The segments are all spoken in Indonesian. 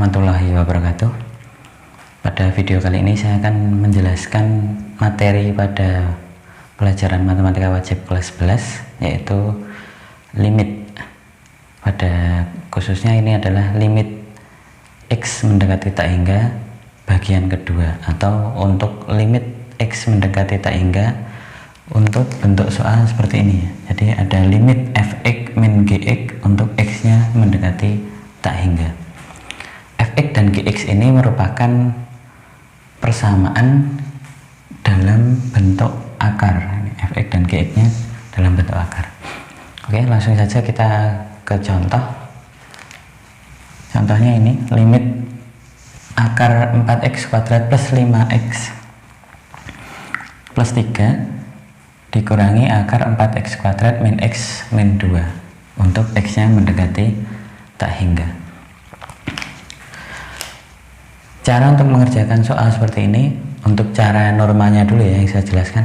warahmatullahi wabarakatuh. Pada video kali ini saya akan menjelaskan materi pada pelajaran matematika wajib kelas 11, yaitu limit. Pada khususnya ini adalah limit X mendekati tak hingga bagian kedua, atau untuk limit X mendekati tak hingga untuk bentuk soal seperti ini. Jadi ada limit fx min gx untuk x nya mendekati tak hingga. Fx dan gx ini merupakan persamaan dalam bentuk akar. Fx dan gx nya dalam bentuk akar. Oke, langsung saja kita ke contoh. Contohnya ini, limit akar 4x kuadrat plus 5x plus 3 dikurangi akar 4x kuadrat min x min 2 untuk x nya mendekati tak hingga. Cara untuk mengerjakan soal seperti ini, untuk cara normanya dulu ya yang saya jelaskan,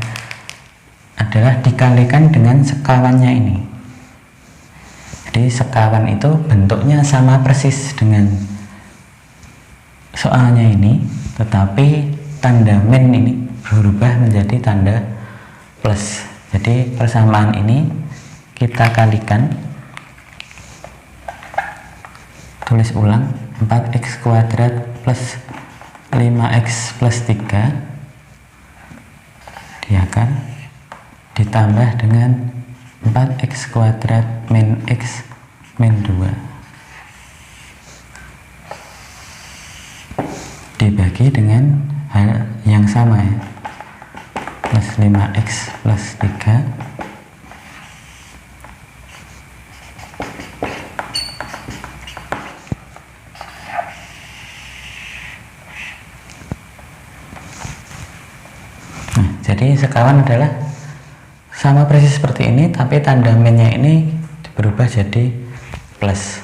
adalah dikalikan dengan sekawannya ini. Jadi sekawan itu bentuknya sama persis dengan soalnya ini, tetapi tanda min ini berubah menjadi tanda plus. Jadi persamaan ini kita kalikan, tulis ulang, 4x kuadrat plus 5x plus 3 diakar ditambah dengan 4x kuadrat min x min 2 dibagi dengan hal yang sama ya, plus 5x plus 3 jadi sekawan adalah sama persis seperti ini, tapi tanda minnya ini berubah jadi plus.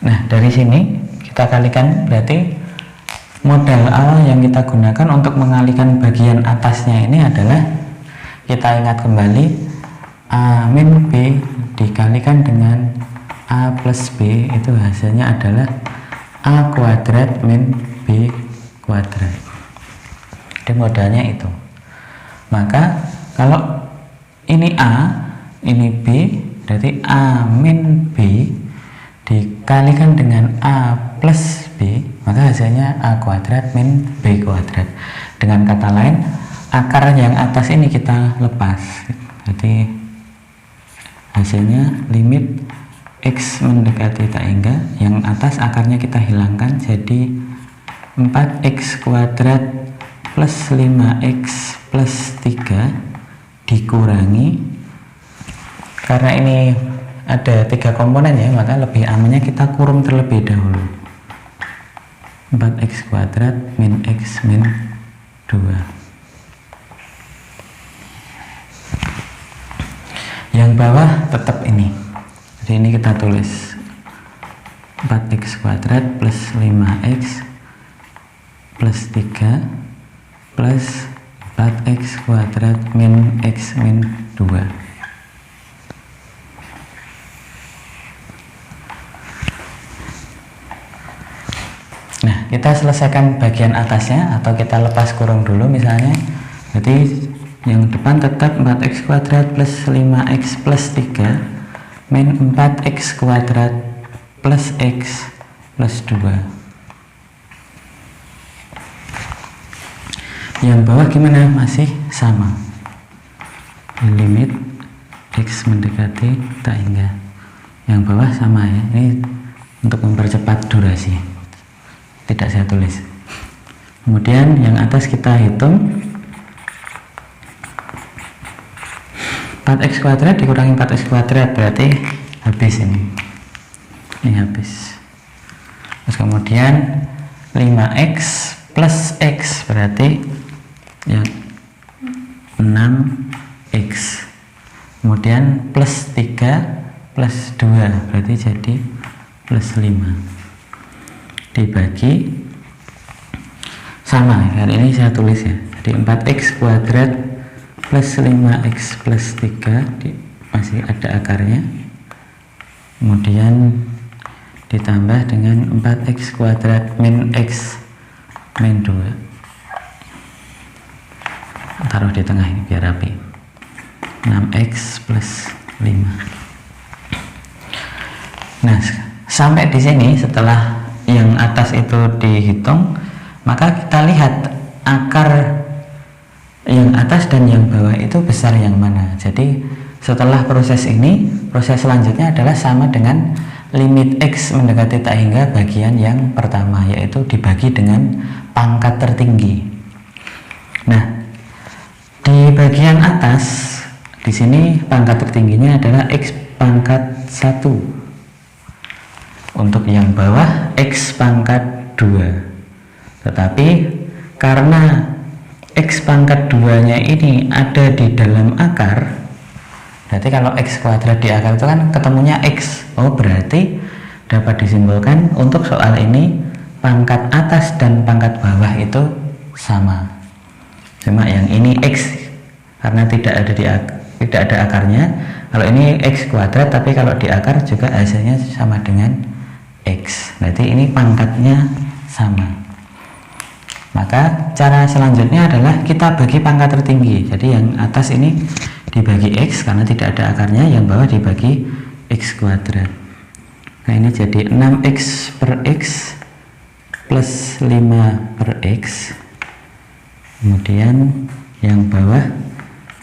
Nah, dari sini kita kalikan, berarti modal awal yang kita gunakan untuk mengalihkan bagian atasnya ini adalah, kita ingat kembali, A min B dikalikan dengan A plus B, itu hasilnya adalah A kuadrat min B kuadrat. Jadi modalnya itu. Maka kalau ini A, ini B, berarti A min B dikalikan dengan A plus B, maka hasilnya A kuadrat min B kuadrat. Dengan kata lain, akar yang atas ini kita lepas. Jadi hasilnya limit X mendekati tak hingga, yang atas akarnya kita hilangkan, jadi 4x kuadrat plus 5x plus 3 dikurangi, karena ini ada 3 komponen ya, maka lebih amannya kita kurung terlebih dahulu, 4x kuadrat min x min 2. Yang bawah tetap ini, jadi ini kita tulis 4x kuadrat plus 5x plus 3 plus 4x kuadrat min x min 2. Nah, kita selesaikan bagian atasnya, atau kita lepas kurung dulu misalnya. Jadi yang depan tetap 4x kuadrat plus 5x plus 3 min 4x kuadrat plus x plus 2. Yang bawah gimana? Masih sama, limit X mendekati tak hingga. Yang bawah sama ya, ini untuk mempercepat durasi, tidak saya tulis. Kemudian yang atas kita hitung, 4x kuadrat dikurangi 4x kuadrat berarti habis ini habis. Terus kemudian 5x plus x berarti yang 6x, kemudian plus 3 plus 2 berarti jadi plus 5 dibagi sama, hari ini saya tulis ya, jadi 4x kuadrat plus 5x plus 3 masih ada akarnya, kemudian ditambah dengan 4x kuadrat min x min 2. Taruh di tengah ini biar rapi. 6x plus 5. Nah, sampai di sini setelah yang atas itu dihitung, maka kita lihat akar yang atas dan yang bawah itu besar yang mana. Jadi setelah proses ini, proses selanjutnya adalah sama dengan limit x mendekati tak hingga bagian yang pertama, yaitu dibagi dengan pangkat tertinggi. Nah, di bagian atas di sini pangkat tertingginya adalah x pangkat 1. Untuk yang bawah x pangkat 2. Tetapi karena x pangkat 2 nya ini ada di dalam akar, berarti kalau x kuadrat di akar itu kan ketemunya x. Oh, berarti dapat disimpulkan untuk soal ini pangkat atas dan pangkat bawah itu sama. Cuma yang ini x karena tidak ada akarnya. Kalau ini x kuadrat, tapi kalau di akar juga hasilnya sama dengan x. Berarti ini pangkatnya sama. Maka cara selanjutnya adalah kita bagi pangkat tertinggi. Jadi yang atas ini dibagi x karena tidak ada akarnya, yang bawah dibagi x kuadrat. Nah, ini jadi 6x per x plus 5 per x. Kemudian yang bawah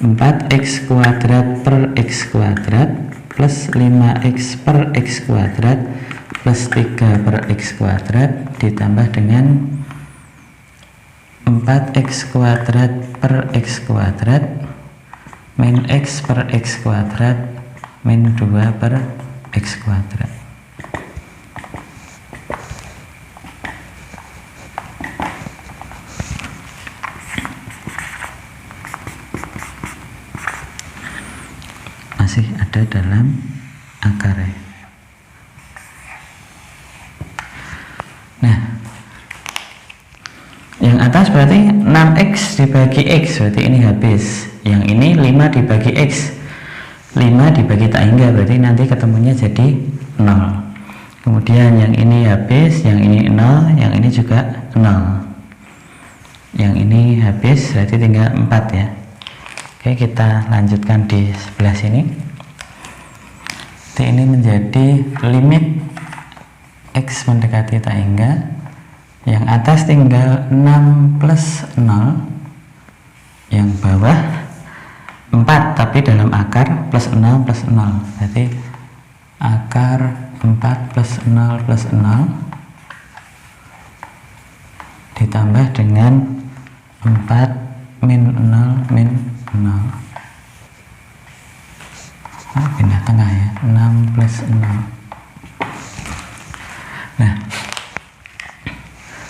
4x kuadrat per x kuadrat plus 5x per x kuadrat plus 3 per x kuadrat ditambah dengan 4x kuadrat per x kuadrat min x per x kuadrat min 2 per x kuadrat. Masih ada dalam akarnya. Nah, yang atas berarti 6x dibagi x, berarti ini habis. Yang ini 5 dibagi x, 5 dibagi tak hingga, berarti nanti ketemunya jadi 0. Kemudian yang ini habis, yang ini 0, yang ini juga 0. Yang ini habis, berarti tinggal 4 ya. Oke, kita lanjutkan di sebelah sini. Jadi ini menjadi limit x mendekati tak hingga. Yang atas tinggal 6 plus 0, yang bawah 4 tapi dalam akar plus 0 plus 0. Berarti akar 4 plus 0 plus 0 ditambah dengan 4 min 0 min 0. Pindah tengah ya, 6 plus 0. Nah,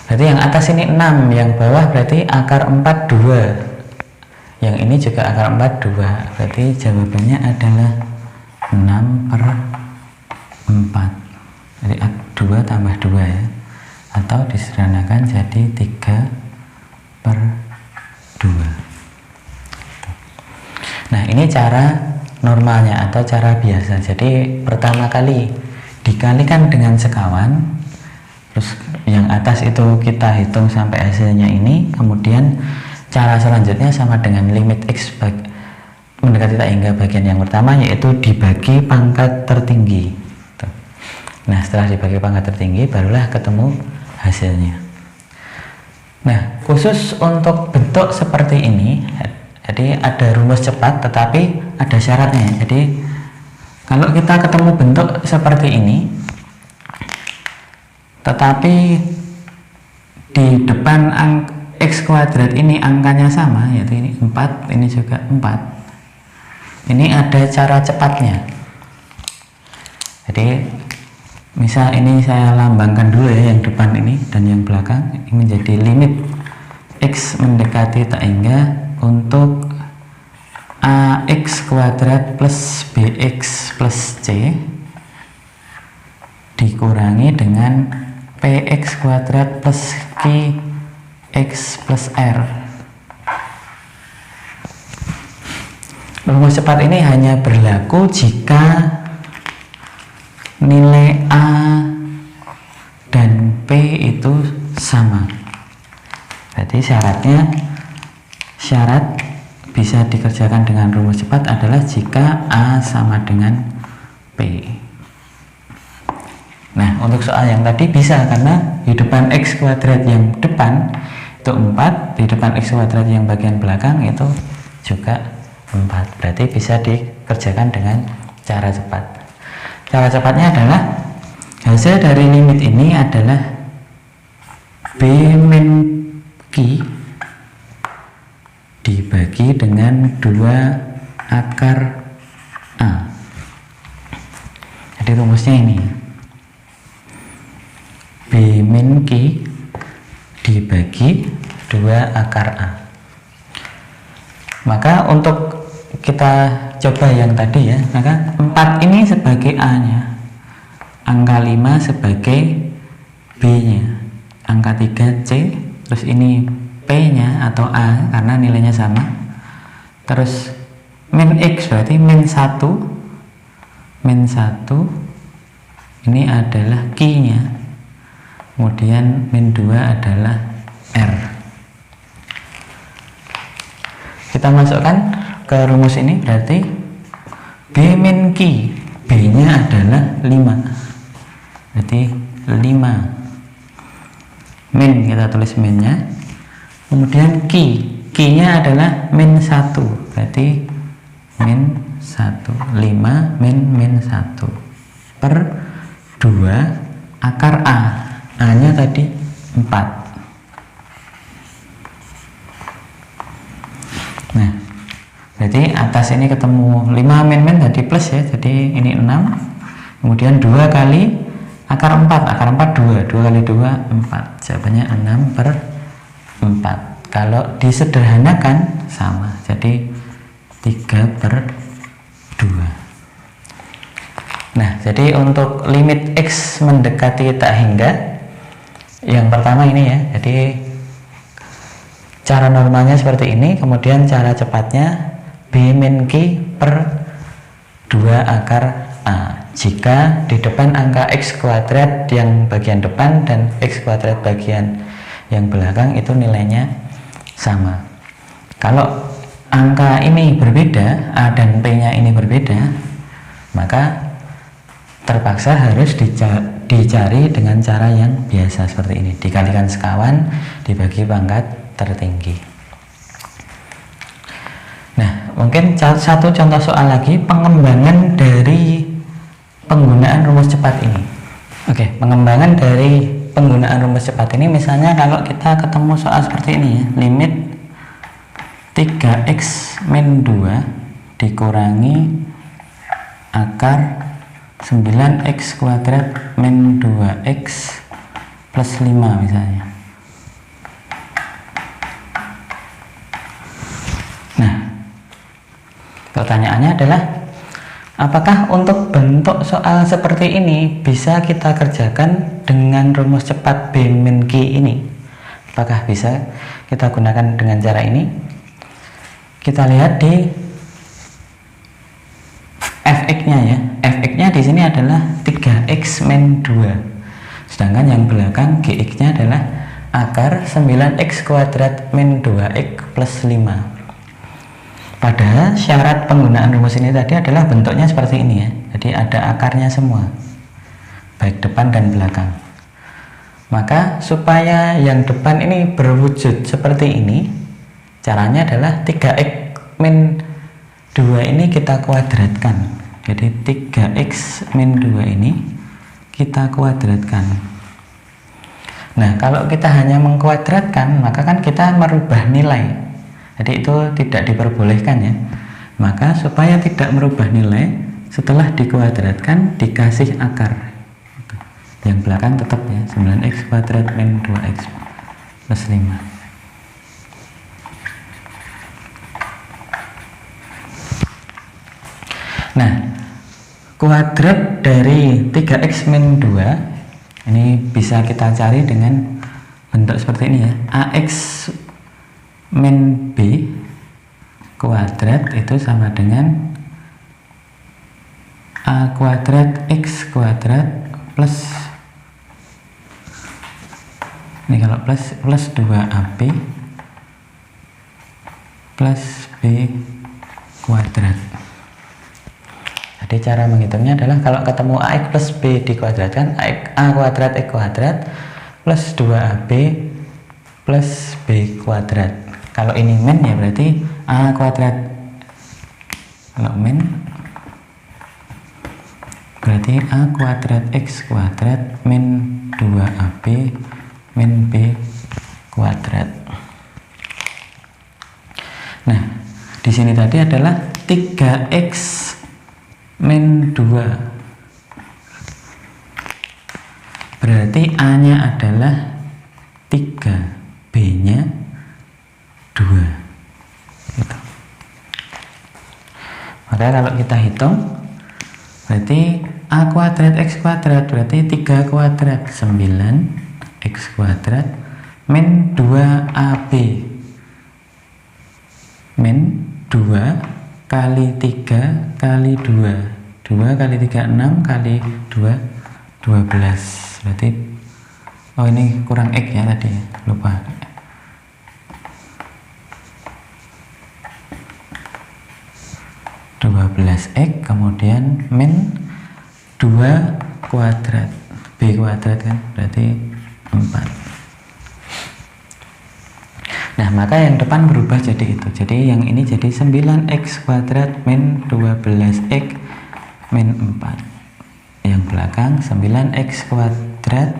berarti yang atas ini 6, yang bawah berarti akar 4 2. Yang ini juga akar 4 2. Berarti jawabannya adalah 6 per 4. Jadi 2 tambah 2 ya. Atau disederhanakan jadi 3 per 2. Nah, ini cara normalnya atau cara biasa. Jadi pertama kali dikalikan dengan sekawan, terus yang atas itu kita hitung sampai hasilnya ini. Kemudian cara selanjutnya sama dengan limit x mendekati tak hingga bagian yang pertama, yaitu dibagi pangkat tertinggi. Nah, setelah dibagi pangkat tertinggi barulah ketemu hasilnya. Nah, khusus untuk bentuk seperti ini, jadi ada rumus cepat tetapi ada syaratnya. Jadi kalau kita ketemu bentuk seperti ini tetapi di depan x kuadrat ini angkanya sama, yaitu ini 4, ini juga 4. Ini ada cara cepatnya. Jadi misal ini saya lambangkan dulu ya, yang depan ini dan yang belakang ini menjadi limit x mendekati tak hingga untuk ax kuadrat plus bx plus c dikurangi dengan px kuadrat plus qx plus r. Rumus cepat ini hanya berlaku jika nilai A dan P itu sama. Berarti syarat bisa dikerjakan dengan rumus cepat adalah jika A sama dengan P. Nah, untuk soal yang tadi bisa, karena di depan X kuadrat yang depan itu 4, di depan X kuadrat yang bagian belakang itu juga 4. Berarti bisa dikerjakan dengan cara cepat. Cara cepatnya adalah hasil dari limit ini adalah B min Q dibagi dengan 2 akar A. Jadi rumusnya ini, B min Q dibagi 2 akar A. Maka untuk kita coba yang tadi ya, maka 4 ini sebagai A nya, angka 5 sebagai B nya, angka 3 C, terus ini P nya atau A karena nilainya sama, terus min X berarti min 1 ini adalah Q nya, kemudian min 2 adalah R. Kita masukkan ke rumus ini, berarti B min Q, B nya adalah 5, berarti 5 min, kita tulis minnya, kemudian Q nya adalah min 1, berarti min 1, 5 min 1 per 2 akar A nya tadi 4. Nah, berarti atas ini ketemu 5 min tadi plus ya, jadi ini 6, kemudian 2 kali akar 4 2 kali 2 4, jawabannya 6 per 4. Kalau disederhanakan sama, jadi 3 per 2. Nah, jadi untuk limit X mendekati tak hingga, yang pertama ini ya, jadi cara normalnya seperti ini, kemudian cara cepatnya B min Q per 2 akar A jika di depan angka X kuadrat yang bagian depan dan X kuadrat bagian yang belakang itu nilainya sama. Kalau angka ini berbeda, A dan P nya ini berbeda, maka terpaksa harus dicari dengan cara yang biasa seperti ini, dikalikan sekawan dibagi pangkat tertinggi. Nah, mungkin satu contoh soal lagi pengembangan dari penggunaan rumus cepat ini. Oke, pengembangan dari penggunaan rumus cepat ini, misalnya kalau kita ketemu soal seperti ini ya, limit 3x min 2 dikurangi akar 9x kuadrat min 2x plus 5 misalnya. Nah, pertanyaannya adalah apakah untuk bentuk soal seperti ini bisa kita kerjakan dengan rumus cepat B min Q ini? Apakah bisa kita gunakan dengan cara ini? Kita lihat di fx-nya ya. Fx-nya di sini adalah 3x min 2. Sedangkan yang belakang gx-nya adalah akar 9x kuadrat min 2x plus 5. Padahal syarat penggunaan rumus ini tadi adalah bentuknya seperti ini ya. Jadi ada akarnya semua, baik depan dan belakang. Maka supaya yang depan ini berwujud seperti ini, caranya adalah 3x min 2 ini kita kuadratkan. Jadi 3x min 2 ini kita kuadratkan. Nah, kalau kita hanya mengkuadratkan, maka kan kita merubah nilai. Jadi itu tidak diperbolehkan ya. Maka supaya tidak merubah nilai, setelah dikuadratkan dikasih akar. Yang belakang tetap ya, 9x kuadrat min 2x plus 5. Nah, kuadrat dari 3x min 2 ini bisa kita cari dengan bentuk seperti ini ya. Ax min b kuadrat itu sama dengan a kuadrat X kuadrat plus, ini kalau plus 2AB plus B kuadrat. Jadi cara menghitungnya adalah kalau ketemu AX plus B dikuadratkan, A kuadrat X kuadrat plus 2AB plus B kuadrat. Kalau ini min ya berarti A kuadrat, kalau min berarti A kuadrat X kuadrat min 2AB min B kuadrat. Nah, di sini tadi adalah 3X min 2. Berarti A-nya adalah 3, B-nya 2. Gitu. Maka kalau kita hitung, berarti A kuadrat X kuadrat berarti 3 kuadrat 9 X kuadrat min 2AB min 2 kali 3 kali 2 kali 3 6 kali 2 12. Berarti oh ini kurang X ya tadi, lupa. X kemudian min 2 kuadrat B kuadrat kan berarti 4. Nah, maka yang depan berubah jadi itu. Jadi yang ini jadi 9X kuadrat min 12X min 4. Yang belakang 9X kuadrat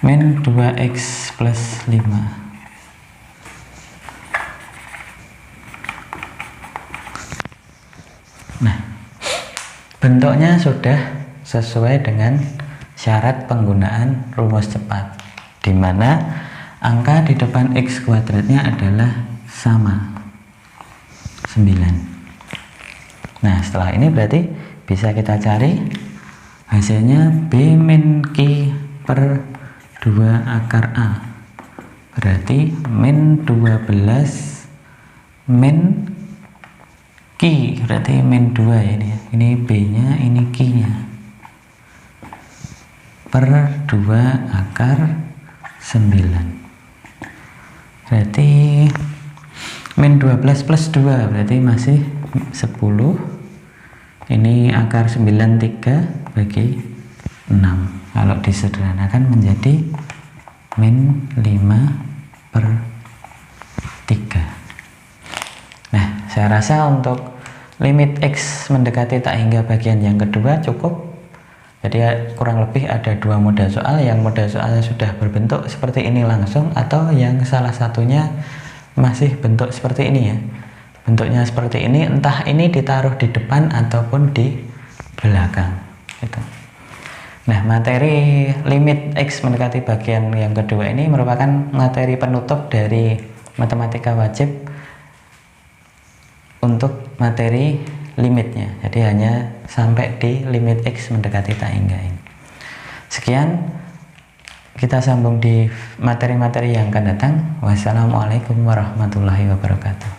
min 2X plus 5. Nah, bentuknya sudah sesuai dengan syarat penggunaan rumus cepat, di mana angka di depan X kuadratnya adalah sama 9. Nah, setelah ini berarti bisa kita cari hasilnya B min Q per 2 akar A, berarti min 12 min Q, berarti min 2 ya ini. Ini B nya, ini Q nya, per 2 akar 9. Berarti min 12 plus 2 berarti masih 10. Ini akar 93 bagi 6. Kalau disederhanakan menjadi min 5 per 3. Nah, saya rasa untuk limit X mendekati tak hingga bagian yang kedua cukup. Jadi kurang lebih ada 2 model soal, yang model soalnya sudah berbentuk seperti ini langsung, atau yang salah satunya masih bentuk seperti ini ya. Bentuknya seperti ini, entah ini ditaruh di depan ataupun di belakang gitu. Nah, materi limit X mendekati bagian yang kedua ini merupakan materi penutup dari matematika wajib untuk materi limitnya. Jadi hanya sampai di limit X mendekati tak hingga ini. Sekian, kita sambung di materi-materi yang akan datang. Wassalamualaikum warahmatullahi wabarakatuh.